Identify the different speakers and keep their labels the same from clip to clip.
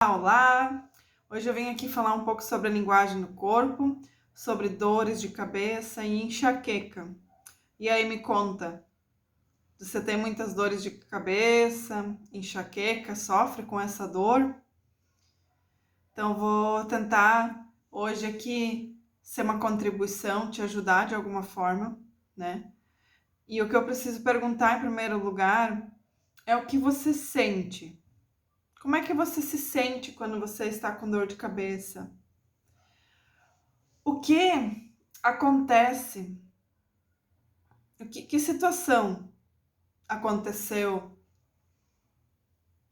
Speaker 1: Olá! Hoje eu venho aqui falar um pouco sobre a linguagem do corpo, sobre dores de cabeça e enxaqueca. E aí me conta, você tem muitas dores de cabeça, enxaqueca, sofre com essa dor? Então vou tentar hoje aqui ser uma contribuição, te ajudar de alguma forma, né? E o que eu preciso perguntar em primeiro lugar é o que você sente. Como é que você se sente quando você está com dor de cabeça? O que acontece? Que situação aconteceu?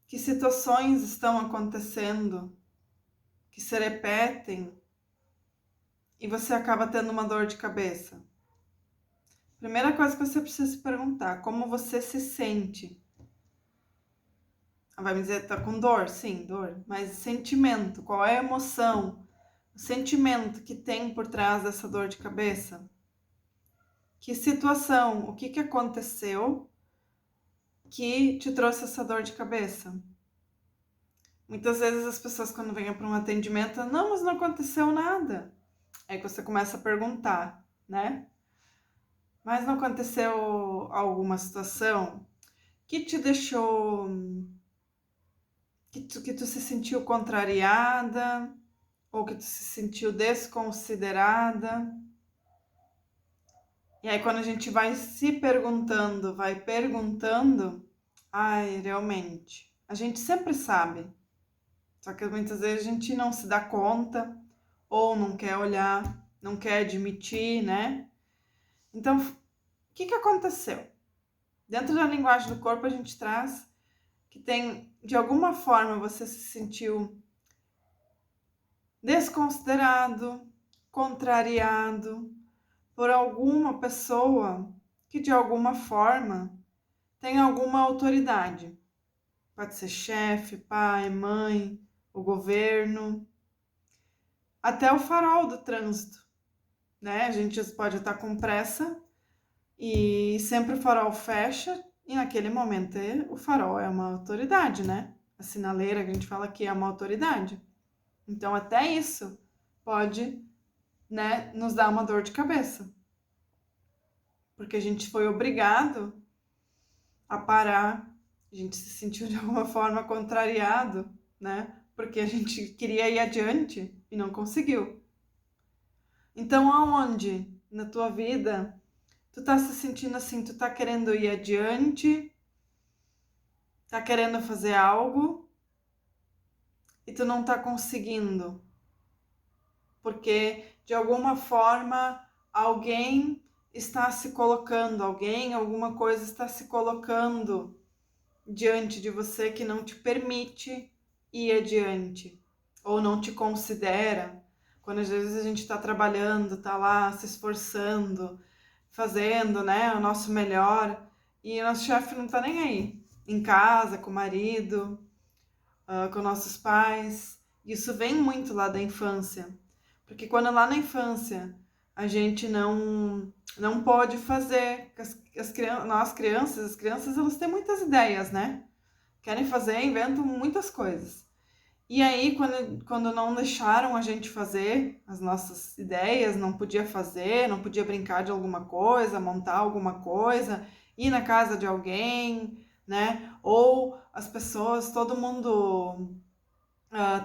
Speaker 1: Que situações estão acontecendo que se repetem e você acaba tendo uma dor de cabeça? Primeira coisa que você precisa se perguntar, como você se sente? Vai me dizer, tá com dor? Sim, dor. Mas sentimento, qual é a emoção? O sentimento que tem por trás dessa dor de cabeça? Que situação? O que aconteceu que te trouxe essa dor de cabeça? Muitas vezes as pessoas quando vêm para um atendimento, não, mas não aconteceu nada. Aí você começa a perguntar, né? Mas não aconteceu alguma situação que te deixou, que tu se sentiu contrariada ou que tu se sentiu desconsiderada? E aí quando a gente vai se perguntando, ai, realmente, a gente sempre sabe. Só que muitas vezes a gente não se dá conta, ou não quer olhar, não quer admitir, né? Então, o que aconteceu? Dentro da linguagem do corpo, a gente traz que tem, de alguma forma, você se sentiu desconsiderado, contrariado por alguma pessoa que, de alguma forma, tem alguma autoridade. Pode ser chefe, pai, mãe, o governo, até o farol do trânsito, né? A gente pode estar com pressa e sempre o farol fecha e naquele momento o farol é uma autoridade, né? A sinaleira que a gente fala que é uma autoridade. Então até isso pode, né, nos dar uma dor de cabeça. Porque a gente foi obrigado a parar, a gente se sentiu de alguma forma contrariado, né? Porque a gente queria ir adiante e não conseguiu. Então aonde na tua vida tu tá se sentindo assim, tu tá querendo ir adiante, tá querendo fazer algo e tu não tá conseguindo, porque de alguma forma alguém está se colocando, alguma coisa está se colocando diante de você que não te permite ir adiante, ou não te considera. Quando às vezes a gente está trabalhando, tá lá se esforçando, fazendo, né, o nosso melhor, e o nosso chefe não tá nem aí. Em casa, com o marido, com nossos pais. Isso vem muito lá da infância. Porque quando lá na infância a gente não pode fazer, as crianças elas têm muitas ideias, né? Querem fazer, inventam muitas coisas. E aí, quando não deixaram a gente fazer as nossas ideias, não podia fazer, não podia brincar de alguma coisa, montar alguma coisa, ir na casa de alguém, né? Ou as pessoas, todo mundo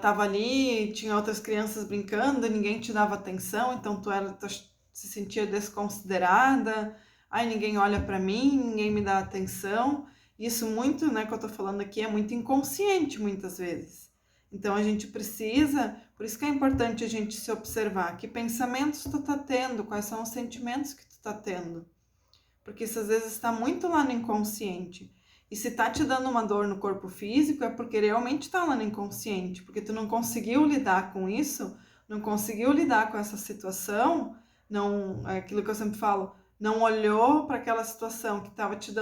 Speaker 1: tava ali, tinha outras crianças brincando, ninguém te dava atenção, então tu se sentia desconsiderada, ai, ninguém olha para mim, ninguém me dá atenção. Isso muito, né, que eu tô falando aqui, é muito inconsciente muitas vezes. Então a gente precisa, por isso que é importante a gente se observar, que pensamentos tu tá tendo, quais são os sentimentos que tu tá tendo. Porque isso às vezes está muito lá no inconsciente. E se tá te dando uma dor no corpo físico, é porque realmente tá lá no inconsciente, porque tu não conseguiu lidar com isso, não conseguiu lidar com essa situação, não, é aquilo que eu sempre falo, não olhou para aquela situação que estava te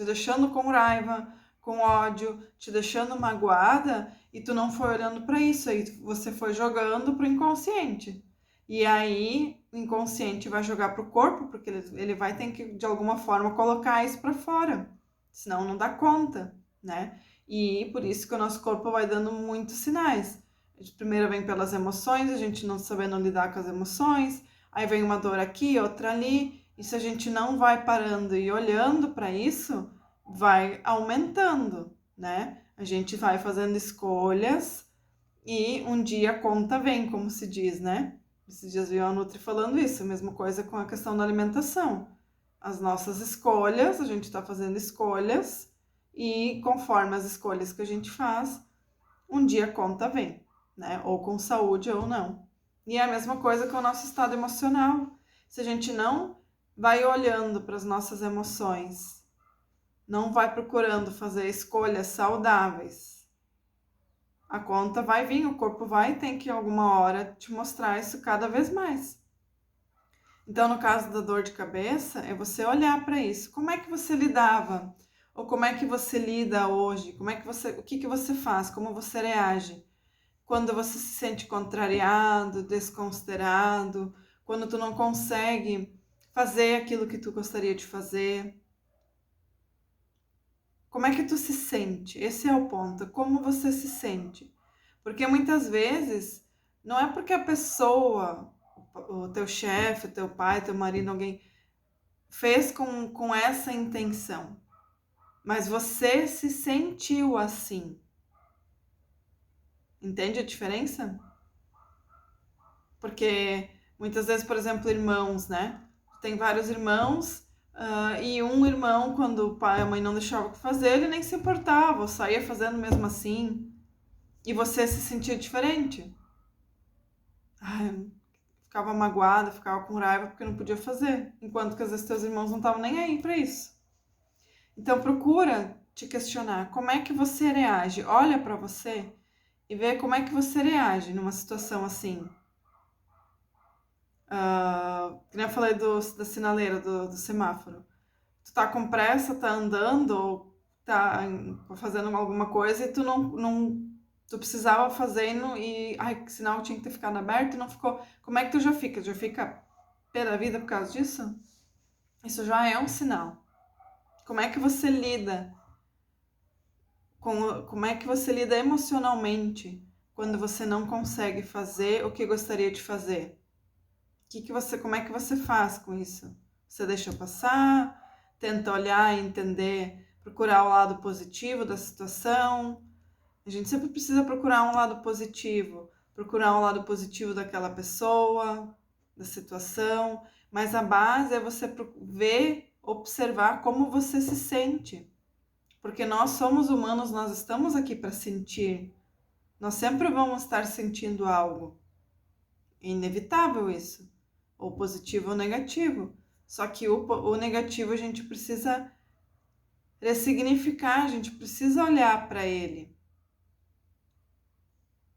Speaker 1: deixando com raiva, com ódio, te deixando magoada, e tu não foi olhando para isso, aí você foi jogando pro inconsciente. E aí o inconsciente vai jogar pro corpo, porque ele vai ter que, de alguma forma, colocar isso para fora. Senão não dá conta, né? E por isso que o nosso corpo vai dando muitos sinais. A gente primeiro vem pelas emoções, a gente não sabendo lidar com as emoções, aí vem uma dor aqui, outra ali, e se a gente não vai parando e olhando para isso, vai aumentando, né? A gente vai fazendo escolhas e um dia a conta vem, como se diz, né? Esses dias vi a Nutri falando isso, a mesma coisa com a questão da alimentação. As nossas escolhas, a gente está fazendo escolhas e conforme as escolhas que a gente faz, um dia a conta vem, né? Ou com saúde ou não. E é a mesma coisa com o nosso estado emocional. Se a gente não vai olhando para as nossas emoções, não vai procurando fazer escolhas saudáveis, a conta vai vir, o corpo vai ter que, em alguma hora, te mostrar isso cada vez mais. Então, no caso da dor de cabeça, é você olhar para isso. Como é que você lidava? Ou como é que você lida hoje? O que que você faz? Como você reage? Quando você se sente contrariado, desconsiderado, quando tu não consegue fazer aquilo que tu gostaria de fazer. Como é que tu se sente? Esse é o ponto. Como você se sente? Porque muitas vezes não é porque a pessoa, o teu chefe, o teu pai, teu marido, alguém fez com essa intenção, mas você se sentiu assim. Entende a diferença? Porque muitas vezes, por exemplo, irmãos, né? Tem vários irmãos, e um irmão, quando o pai e a mãe não deixavam o que fazer, ele nem se importava, ou saía fazendo mesmo assim. E você se sentia diferente. Ai, ficava magoada, ficava com raiva porque não podia fazer. Enquanto que às vezes teus irmãos não estavam nem aí para isso. Então procura te questionar como é que você reage. Olha para você e vê como é que você reage numa situação assim. Que nem eu falei da sinaleira, do semáforo. Tu tá com pressa, tá andando ou tá fazendo alguma coisa e tu não tu precisava fazer ai, que sinal tinha que ter ficado aberto e não ficou. Como é que tu já fica? Já fica pé da vida por causa disso? Isso já é um sinal. Como é que você lida como é que você lida emocionalmente quando você não consegue fazer o que gostaria de fazer? Como é que você faz com isso? Você deixa passar, tenta olhar e entender, procurar o lado positivo da situação. A gente sempre precisa procurar um lado positivo, procurar um lado positivo daquela pessoa, da situação, mas a base é você ver, observar como você se sente. Porque nós somos humanos, nós estamos aqui para sentir. Nós sempre vamos estar sentindo algo. É inevitável isso, ou positivo ou negativo. Só que o negativo a gente precisa ressignificar, a gente precisa olhar para ele,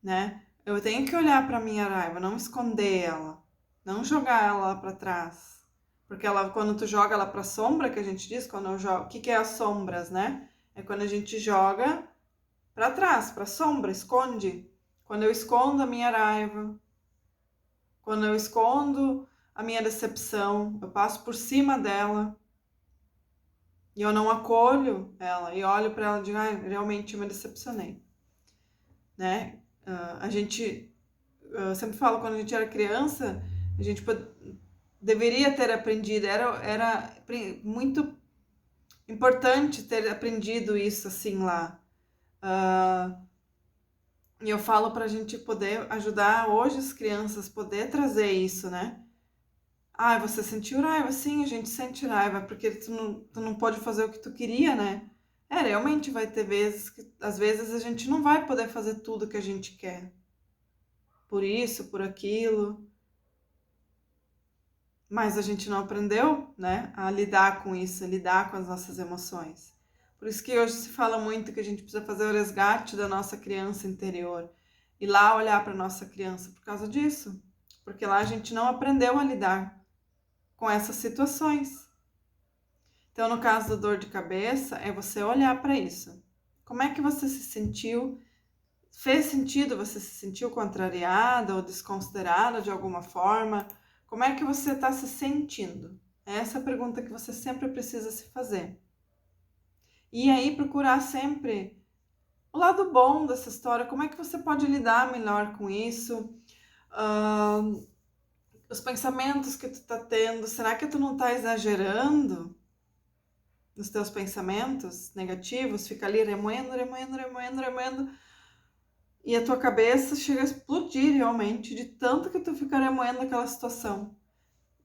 Speaker 1: né? Eu tenho que olhar para minha raiva, não esconder ela, não jogar ela lá para trás. Porque ela, quando tu joga ela para sombra, que a gente diz, quando eu jogo, o que é as sombras, né? É quando a gente joga para trás, para sombra, esconde. Quando eu escondo a minha raiva, quando eu escondo a minha decepção, eu passo por cima dela e eu não acolho ela e olho para ela e digo, realmente eu me decepcionei, né? A gente eu sempre falo, quando a gente era criança, a gente deveria ter aprendido, era muito importante ter aprendido isso assim lá. E eu falo para a gente poder ajudar hoje as crianças, poder trazer isso, né? Você sentiu raiva? Sim, a gente sente raiva, porque tu não pode fazer o que tu queria, né? Realmente vai ter vezes que, às vezes, a gente não vai poder fazer tudo que a gente quer. Por isso, por aquilo. Mas a gente não aprendeu, né, a lidar com isso, a lidar com as nossas emoções. Por isso que hoje se fala muito que a gente precisa fazer o resgate da nossa criança interior. Ir lá olhar para a nossa criança por causa disso. Porque lá a gente não aprendeu a lidar com essas situações. Então, no caso da dor de cabeça, é você olhar para isso. Como é que você se sentiu? Fez sentido? Você se sentiu contrariada ou desconsiderada de alguma forma? Como é que você está se sentindo? É essa a pergunta que você sempre precisa se fazer. E aí procurar sempre o lado bom dessa história, como é que você pode lidar melhor com isso? Ah, os pensamentos que tu tá tendo, será que tu não tá exagerando nos teus pensamentos negativos? Fica ali remoendo, remoendo, remoendo, remoendo, e a tua cabeça chega a explodir realmente de tanto que tu fica remoendo aquela situação,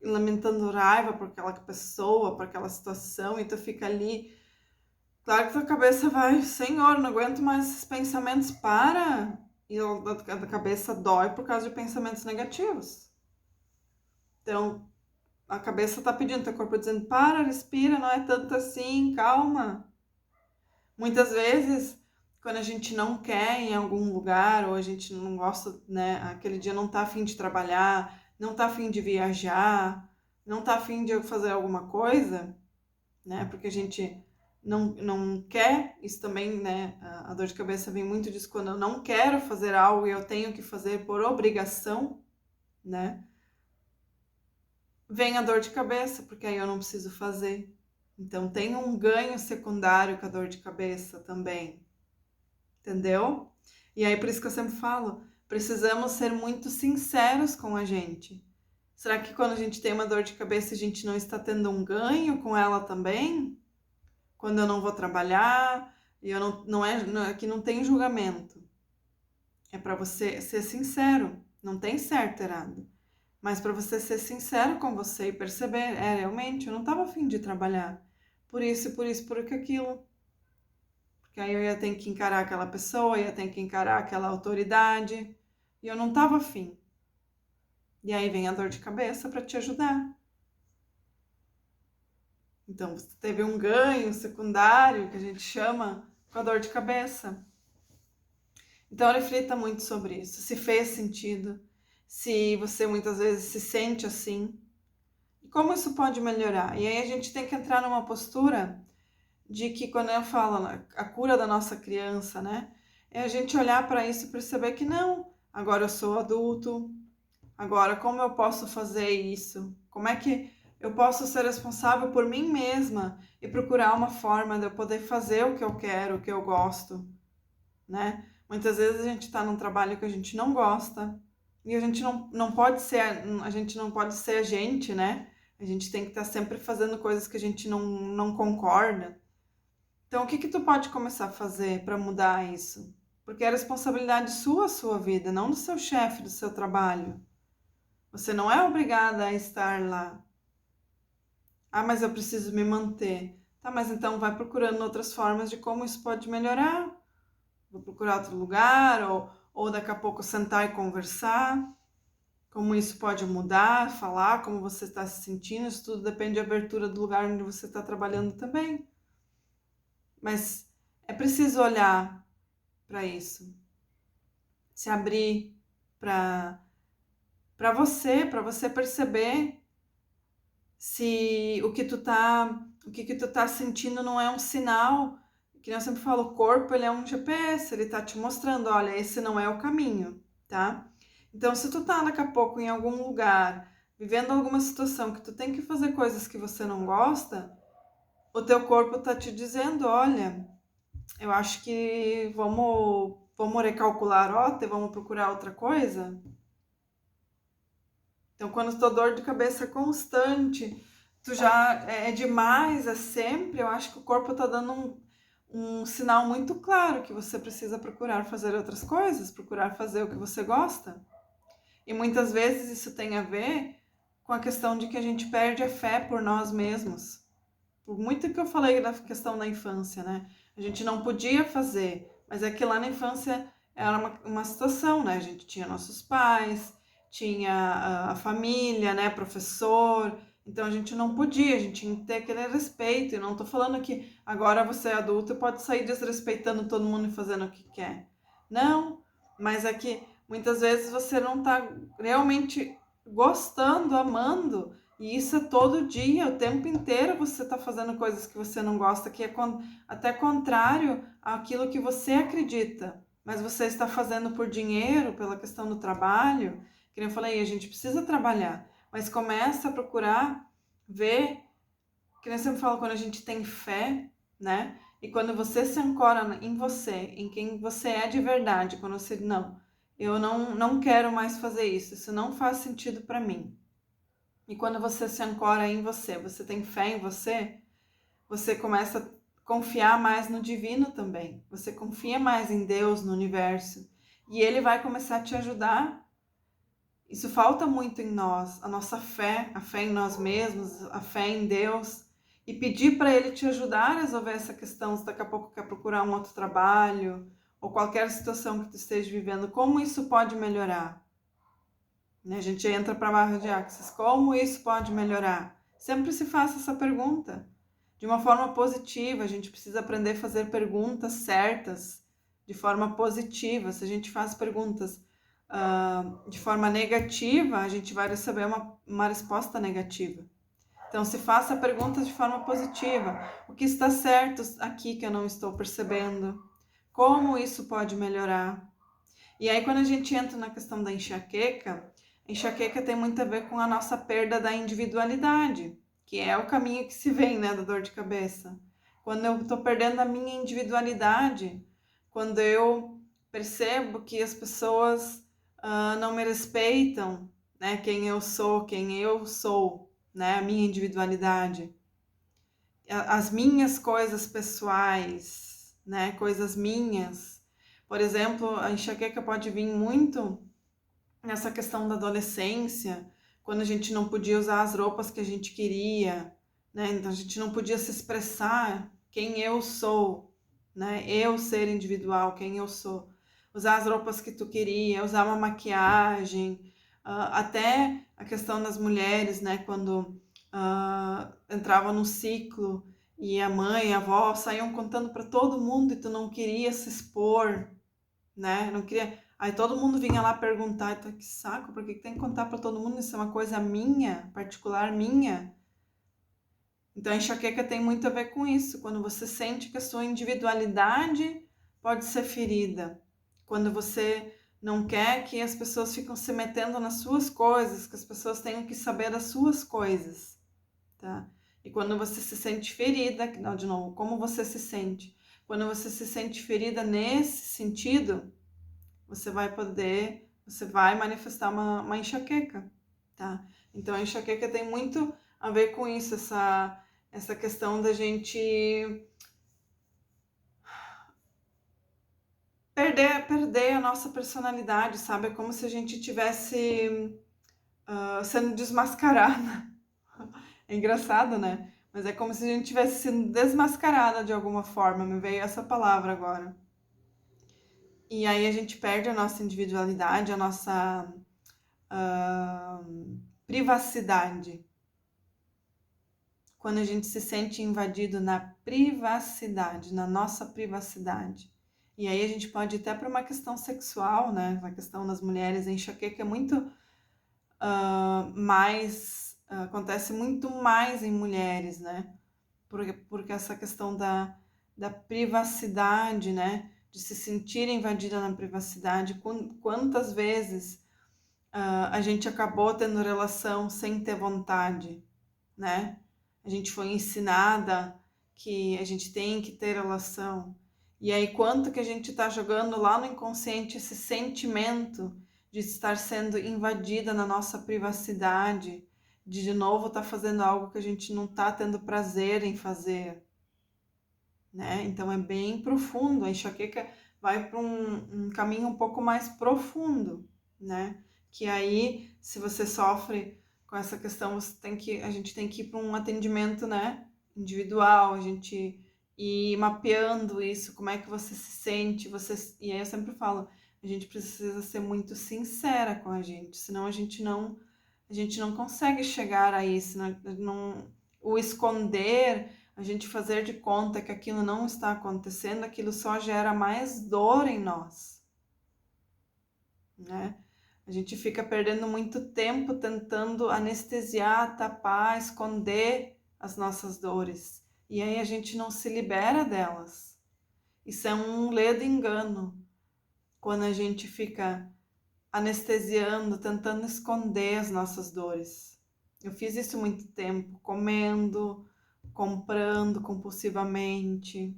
Speaker 1: e lamentando raiva por aquela pessoa, por aquela situação, e tu fica ali. Claro que tua cabeça vai, Senhor, não aguento mais esses pensamentos, para! E a cabeça dói por causa de pensamentos negativos. Então, a cabeça tá pedindo, teu corpo dizendo, para, respira, não é tanto assim, calma. Muitas vezes, quando a gente não quer ir em algum lugar, ou a gente não gosta, né, aquele dia não tá afim de trabalhar, não tá afim de viajar, não tá afim de fazer alguma coisa, né, porque a gente não quer, isso também, né, a dor de cabeça vem muito disso, quando eu não quero fazer algo e eu tenho que fazer por obrigação, né, vem a dor de cabeça, porque aí eu não preciso fazer. Então tem um ganho secundário com a dor de cabeça também, entendeu? E aí por isso que eu sempre falo, precisamos ser muito sinceros com a gente. Será que quando a gente tem uma dor de cabeça a gente não está tendo um ganho com ela também? Quando eu não vou trabalhar, e eu aqui não tem julgamento. É para você ser sincero, não tem certo e errado. Mas para você ser sincero com você e perceber, realmente, eu não estava afim de trabalhar. Por isso, por isso, por aquilo. Porque aí eu ia ter que encarar aquela pessoa, ia ter que encarar aquela autoridade. E eu não estava afim. E aí vem a dor de cabeça para te ajudar. Então, você teve um ganho secundário, que a gente chama, com a dor de cabeça. Então, reflita muito sobre isso. Se fez sentido, se você muitas vezes se sente assim, e como isso pode melhorar. E aí a gente tem que entrar numa postura de que, quando eu falo a cura da nossa criança, né, é a gente olhar para isso e perceber que não, agora eu sou adulto, agora como eu posso fazer isso? Como é que eu posso ser responsável por mim mesma e procurar uma forma de eu poder fazer o que eu quero, o que eu gosto, né? Muitas vezes a gente está num trabalho que a gente não gosta e a gente não pode ser, a gente não pode ser a gente, né? A gente tem que estar sempre fazendo coisas que a gente não concorda. Então, o que que tu pode começar a fazer para mudar isso? Porque é responsabilidade sua, a sua vida, não do seu chefe, do seu trabalho. Você não é obrigada a estar lá. Ah, mas eu preciso me manter. Tá, mas então vai procurando outras formas de como isso pode melhorar. Vou procurar outro lugar, ou daqui a pouco sentar e conversar. Como isso pode mudar, falar como você está se sentindo. Isso tudo depende da abertura do lugar onde você está trabalhando também. Mas é preciso olhar para isso. Se abrir para você perceber se o que tu tá sentindo não é um sinal, que eu sempre falo, o corpo ele é um GPS, ele tá te mostrando, olha, esse não é o caminho, tá? Então, se tu tá daqui a pouco em algum lugar, vivendo alguma situação que tu tem que fazer coisas que você não gosta, o teu corpo tá te dizendo, olha, eu acho que vamos recalcular a rota e vamos procurar outra coisa. Então, quando tua dor de cabeça é constante, tu já é demais, é sempre, eu acho que o corpo tá dando um sinal muito claro que você precisa procurar fazer outras coisas, procurar fazer o que você gosta. E muitas vezes isso tem a ver com a questão de que a gente perde a fé por nós mesmos. Por muito que eu falei da questão da infância, né? A gente não podia fazer, mas é que lá na infância era uma situação, né? A gente tinha nossos pais, tinha a família, né? Professor. Então a gente não podia, a gente tinha que ter aquele respeito. E não tô falando que agora você é adulto e pode sair desrespeitando todo mundo e fazendo o que quer. Não, mas é que muitas vezes você não tá realmente gostando, amando. E isso é todo dia, o tempo inteiro você está fazendo coisas que você não gosta, que é até contrário àquilo que você acredita. Mas você está fazendo por dinheiro, pela questão do trabalho. Que nem eu falei, a gente precisa trabalhar. Mas começa a procurar ver, que nem eu sempre falo, quando a gente tem fé, né? E quando você se ancora em você, em quem você é de verdade, quando você, não, eu não quero mais fazer isso não faz sentido para mim. E quando você se ancora em você, você tem fé em você começa a confiar mais no divino também. Você confia mais em Deus, no universo. E ele vai começar a te ajudar. Isso falta muito em nós, a nossa fé, a fé em nós mesmos, a fé em Deus. E pedir para ele te ajudar a resolver essa questão, se daqui a pouco quer procurar um outro trabalho, ou qualquer situação que tu esteja vivendo, como isso pode melhorar? A gente entra para a barra de Axis, como isso pode melhorar? Sempre se faça essa pergunta. De uma forma positiva, a gente precisa aprender a fazer perguntas certas, de forma positiva. Se a gente faz perguntas de forma negativa, a gente vai receber uma resposta negativa. Então, se faça perguntas de forma positiva. O que está certo aqui que eu não estou percebendo? Como isso pode melhorar? E aí, quando a gente entra na questão da enxaqueca, a enxaqueca tem muito a ver com a nossa perda da individualidade, que é o caminho que se vem, né, da dor de cabeça. Quando eu estou perdendo a minha individualidade, quando eu percebo que as pessoas não me respeitam, né, quem eu sou, né, a minha individualidade, as minhas coisas pessoais, né, coisas minhas. Por exemplo, a enxaqueca pode vir muito nessa questão da adolescência, quando a gente não podia usar as roupas que a gente queria, né? Então a gente não podia se expressar quem eu sou, né? Eu ser individual, quem eu sou. Usar as roupas que tu queria, usar uma maquiagem, até a questão das mulheres, né? Quando entrava no ciclo e a mãe, a avó saíam contando para todo mundo e tu não queria se expor, né? Não queria. Aí todo mundo vinha lá perguntar, então, que saco, por que tem que contar para todo mundo? Isso é uma coisa minha, particular minha. Então a enxaqueca tem muito a ver com isso, quando você sente que a sua individualidade pode ser ferida, quando você não quer que as pessoas fiquem se metendo nas suas coisas, que as pessoas tenham que saber das suas coisas, tá? E quando você se sente ferida, não, de novo, como você se sente? Quando você se sente ferida nesse sentido, você vai manifestar uma enxaqueca, tá? Então a enxaqueca tem muito a ver com isso, essa questão da gente perder a nossa personalidade, sabe? É como se a gente tivesse sendo desmascarada. É engraçado, né? Mas é como se a gente tivesse sido desmascarada de alguma forma, me veio essa palavra agora. E aí a gente perde a nossa individualidade, a nossa privacidade. Quando a gente se sente invadido na privacidade, na nossa privacidade. E aí a gente pode ir até para uma questão sexual, né? A questão das mulheres, a enxaqueca é muito acontece muito mais em mulheres, né? Porque essa questão da privacidade, né? De se sentir invadida na privacidade. Quantas vezes a gente acabou tendo relação sem ter vontade, né? A gente foi ensinada que a gente tem que ter relação. E aí, quanto que a gente está jogando lá no inconsciente esse sentimento de estar sendo invadida na nossa privacidade, de novo estar fazendo algo que a gente não está tendo prazer em fazer, né? Então é bem profundo. A enxaqueca vai para um caminho um pouco mais profundo, né? Que aí, se você sofre com essa questão, a gente tem que ir para um atendimento, né, individual, a gente ir mapeando isso, como é que você se sente, e aí eu sempre falo, a gente precisa ser muito sincera com a gente, senão a gente não consegue chegar a isso, o esconder, a gente fazer de conta que aquilo não está acontecendo, aquilo só gera mais dor em nós, né? A gente fica perdendo muito tempo tentando anestesiar, tapar, esconder as nossas dores. E aí a gente não se libera delas. Isso é um ledo engano. Quando a gente fica anestesiando, tentando esconder as nossas dores. Eu fiz isso muito tempo, comendo, comprando compulsivamente,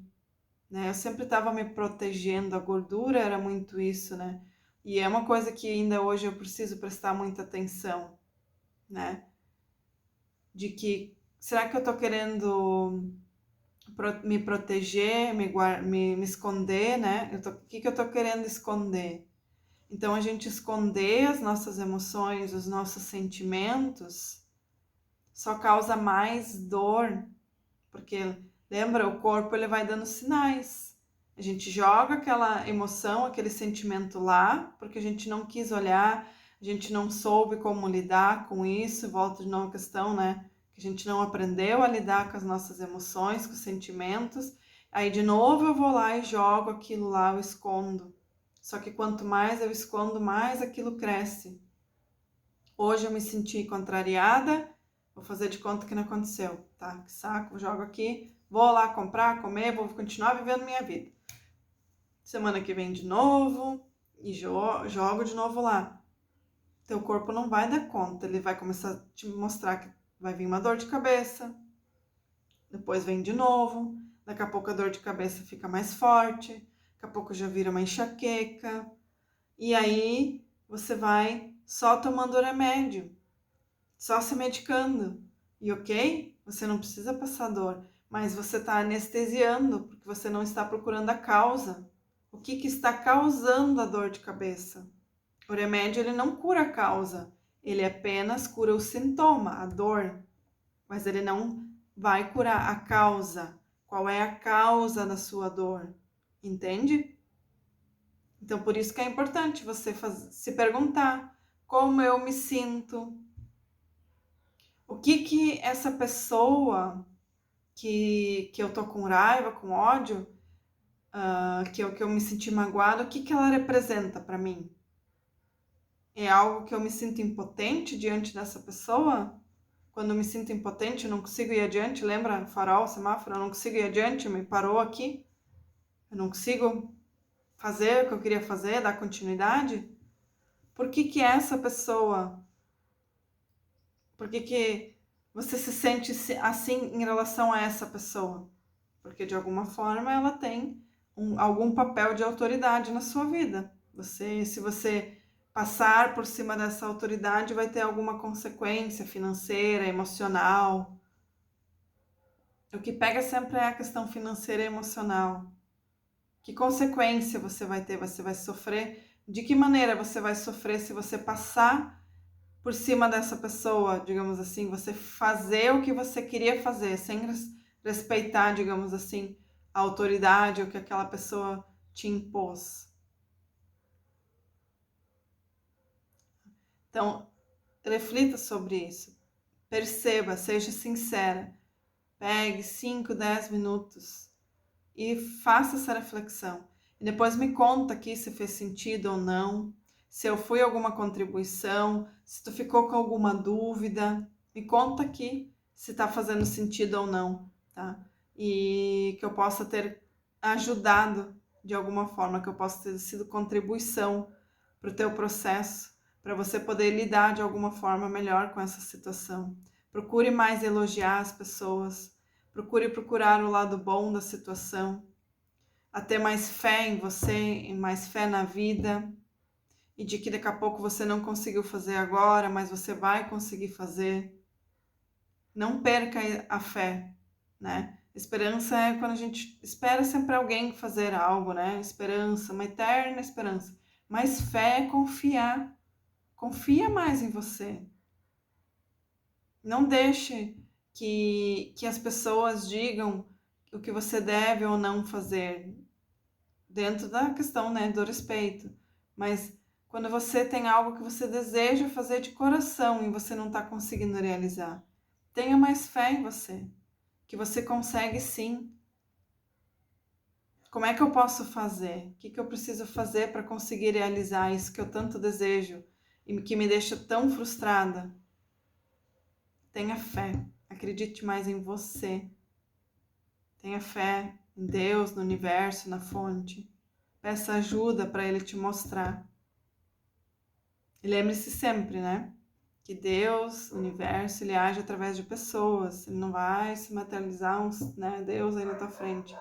Speaker 1: né? Eu sempre estava me protegendo, a gordura era muito isso, né? E é uma coisa que ainda hoje eu preciso prestar muita atenção, né? De que, será que eu tô querendo me proteger, me esconder, né? O que eu tô querendo esconder? Então, a gente esconder as nossas emoções, os nossos sentimentos, só causa mais dor, porque lembra, o corpo ele vai dando sinais. A gente joga aquela emoção, aquele sentimento lá, porque a gente não quis olhar, a gente não soube como lidar com isso. Volta de novo a questão, né? Que a gente não aprendeu a lidar com as nossas emoções, com os sentimentos. Aí de novo eu vou lá e jogo aquilo lá, eu escondo. Só que quanto mais eu escondo, mais aquilo cresce. Hoje eu me senti contrariada, vou fazer de conta que não aconteceu, tá? Que saco, jogo aqui, vou lá comprar, comer, vou continuar vivendo minha vida. Semana que vem de novo e jogo de novo lá. Teu corpo não vai dar conta, ele vai começar a te mostrar que vai vir uma dor de cabeça, depois vem de novo, daqui a pouco a dor de cabeça fica mais forte, daqui a pouco já vira uma enxaqueca, e aí você vai só tomando remédio, só se medicando. E ok, você não precisa passar dor, mas você está anestesiando porque você não está procurando a causa. O que está causando a dor de cabeça? O remédio ele não cura a causa, ele apenas cura o sintoma, a dor, mas ele não vai curar a causa. Qual é a causa da sua dor? Entende? Então, por isso que é importante você se perguntar como eu me sinto, o que essa pessoa que eu tô com raiva, com ódio, que eu me senti magoada, o que ela representa para mim? É algo que eu me sinto impotente diante dessa pessoa? Quando eu me sinto impotente, eu não consigo ir adiante, lembra? Farol, semáforo, eu não consigo ir adiante, me parou aqui. Eu não consigo fazer o que eu queria fazer, dar continuidade? Por que essa pessoa? Por que você se sente assim em relação a essa pessoa? Porque de alguma forma ela tem algum papel de autoridade na sua vida. Se você passar por cima dessa autoridade, vai ter alguma consequência financeira, emocional. O que pega sempre é a questão financeira e emocional. Que consequência você vai ter? Você vai sofrer? De que maneira você vai sofrer se você passar por cima dessa pessoa, digamos assim, você fazer o que você queria fazer, sem respeitar, digamos assim, a autoridade ou que aquela pessoa te impôs. Então, reflita sobre isso. Perceba, seja sincera. Pegue 5, 10 minutos e faça essa reflexão. E depois me conta aqui se fez sentido ou não, se eu fui alguma contribuição, se tu ficou com alguma dúvida, me conta aqui se está fazendo sentido ou não, tá? E que eu possa ter ajudado de alguma forma, que eu possa ter sido contribuição para o teu processo, para você poder lidar de alguma forma melhor com essa situação. Procure mais elogiar as pessoas, procure procurar o lado bom da situação, a ter mais fé em você, mais fé na vida, e de que daqui a pouco você não conseguiu fazer agora, mas você vai conseguir fazer. Não perca a fé, né? Esperança é quando a gente espera sempre alguém fazer algo, né? Esperança, uma eterna esperança. Mas fé é confiar. Confia mais em você. Não deixe que as pessoas digam o que você deve ou não fazer, dentro da questão, né, do respeito. Mas quando você tem algo que você deseja fazer de coração e você não está conseguindo realizar, tenha mais fé em você, que você consegue sim. Como é que eu posso fazer? O que eu preciso fazer para conseguir realizar isso que eu tanto desejo e que me deixa tão frustrada? Tenha fé, acredite mais em você. Tenha fé em Deus, no universo, na fonte. Peça ajuda para Ele te mostrar. E lembre-se sempre, né? Que Deus, o universo, Ele age através de pessoas. Ele não vai se materializar, né? Deus aí na tua frente.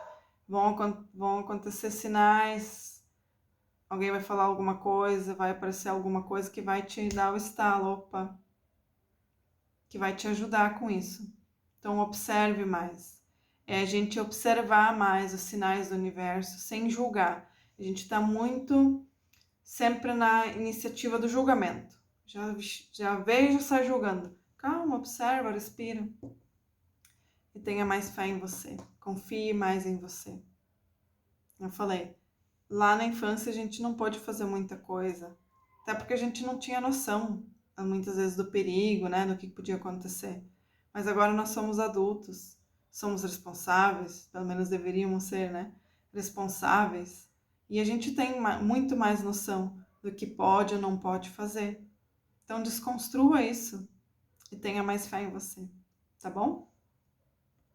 Speaker 1: vão acontecer sinais, alguém vai falar alguma coisa, vai aparecer alguma coisa que vai te dar o estalo, opa, que vai te ajudar com isso. Então, observe mais. É a gente observar mais os sinais do universo sem julgar. A gente está muito sempre na iniciativa do julgamento. Já veio e já sai julgando. Calma, observa, respira. E tenha mais fé em você. Confie mais em você. Eu falei, lá na infância a gente não pôde fazer muita coisa. Até porque a gente não tinha noção, muitas vezes, do perigo, né? Do que podia acontecer. Mas agora nós somos adultos. Somos responsáveis, pelo menos deveríamos ser, né? Responsáveis. E a gente tem muito mais noção do que pode ou não pode fazer. Então desconstrua isso e tenha mais fé em você, tá bom?